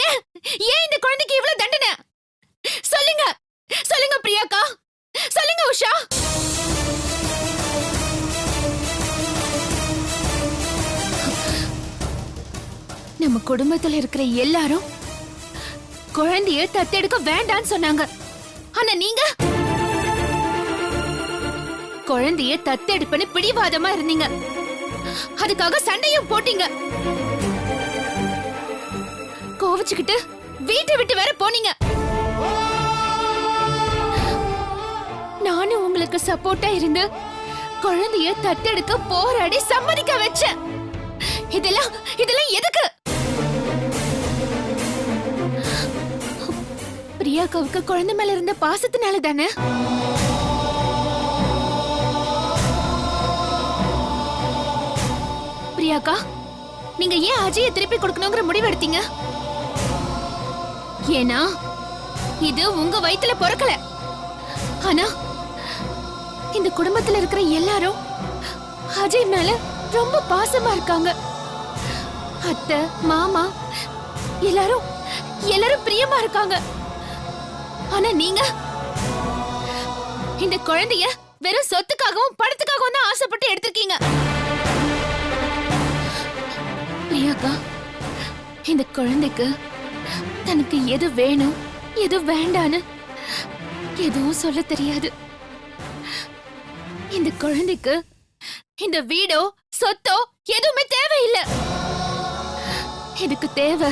ஏன் ஏன் இந்த குழந்தைக்கு இவ்வளவு தண்டனை? சொல்லுங்க சொல்லுங்க பிரியாக்கா, சொல்லுங்க உஷா. நம்ம குடும்பத்துல இருக்கிற எல்லாரும் குழந்தைய தத்தெடுக்க வேண்டான்னு சொன்னாங்க. ஆனா நீங்க குழந்தைய தத்தெடுப்புன்னு பிடிவாதமா இருந்தீங்க. அதுக்காக சண்டையும் போட்டீங்க. கோவிச்சுக்கிட்டு வீட்டை விட்டு வேற போனீங்க. நானும் உங்களுக்கு சப்போர்ட்டா இருந்து குழந்தைய தத்தெடுக்க போராடி சம்மதிக்க வச்சேன். இதெல்லாம் இதெல்லாம் எதுக்கு? பிரியாக்காவுக்கு குழந்தை மேல இருந்த பாசத்தினால தானே? பிரியாக்கா, நீங்க ஏன் அஜயை திருப்பி கொடுக்கணுங்கிற முடிவு எடுத்தீங்க? ஏன்னா இது உங்க வயித்துல பிறக்கல. ஆனா இந்த குடும்பத்துல இருக்கிற எல்லாரும் அஜய் மேல ரொம்ப பாசமா இருக்காங்க. அத்தை, மாமா எல்லாரும் எல்லாரும் பிரியமா இருக்காங்க. ஆனா நீங்க இந்த குழந்தைய வெறும் சொத்துக்காகவும் பணத்துக்காகவும் தான் ஆசைப்பட்டு எடுத்திருக்கீங்க. பிரியாக்கா, இந்த குழந்தைக்கு தனக்கு எது வேணும் எது வேண்டான்னு எதுவும் சொல்ல தெரியாது. இந்த குழந்தைக்கு இந்த வீடோ சொத்தோ எதுவுமே தேவையில்லை. இதுக்கு தேவை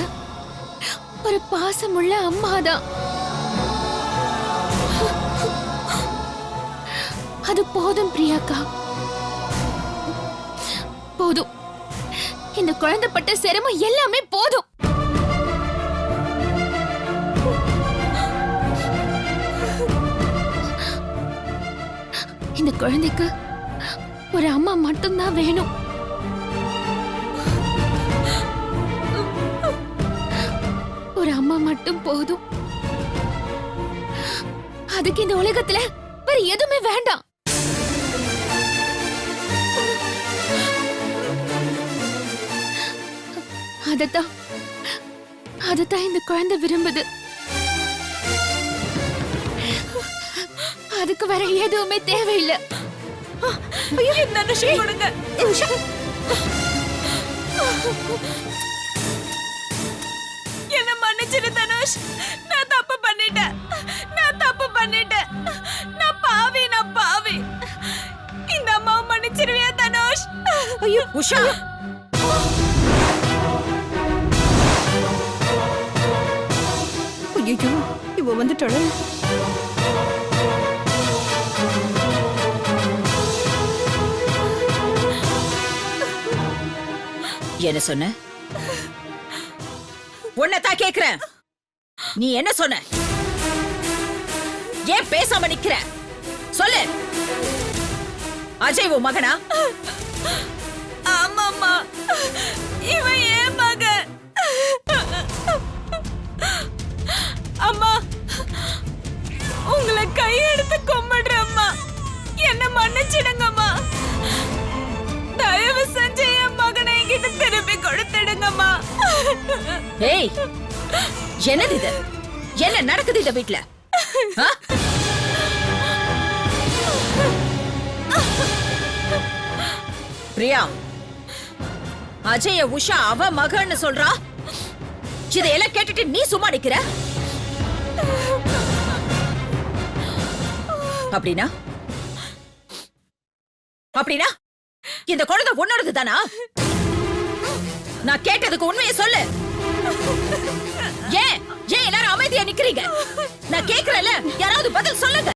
ஒரு பாசமுள்ள அம்மாதான். அது போதும் பிரியாக்கா, போதும். இந்த குழந்தை பட்ட சிரமம் எல்லாமே போதும். இந்த குழந்தைக்கு ஒரு அம்மா மட்டும்தான் வேணும். ஒரு அம்மா மட்டும் போதும். அதுக்கு இந்த உலகத்துல வேற எதுவுமே வேண்டாம். அதத்தான் இந்த குழந்தை விரும்புது. அதுக்கு வேற எதுவுமே தேவையில்லை. என்ன மன்னிச்சிடு தனுஷ். நான் தப்பு பண்ணிட்டேன். நான் பாவி. இந்த அம்மாவை மன்னிச்சிருவியா தனுஷ்? ஐயோ உஷா, ஐயோ இவ வந்துட்டாளே. என்ன சொன்ன? உன்னதான் கேக்குறேன். நீ என்ன சொன்ன? ஏன் பேசாம நிக்கிற? சொல்லு. அஜய் உன் மகனா? ஆமாம்மா, இவன் ஏன் மகன். அம்மா, உங்களை கையெடுத்து கும்பிடுறேம்மா. என்ன மன்னிச்சிடுங்கம்மா. தயவு செஞ்சு என் மகனை என்கிட்ட திருப்பி கொடுத்துடுங்கம்மா. ஏய், என்னது இது? என்ன நடக்குது இந்த வீட்ல? ஆ? பிரியா, அஜய உஷா அவ மகன்னு சொல்றா. இதையெல்லாம் கேட்டுட்டு நீ சும்மா நிக்கிற? அப்படின்னா இந்த குழந்தை உன்னோடது தானா? நான் கேட்டதுக்கு உண்மையை சொல்லு. ஏன் எல்லாரும் அமைதியா நிக்கிறீங்க? நான் கேக்குறேன்ல, யாராவது பதில் சொல்லுங்க.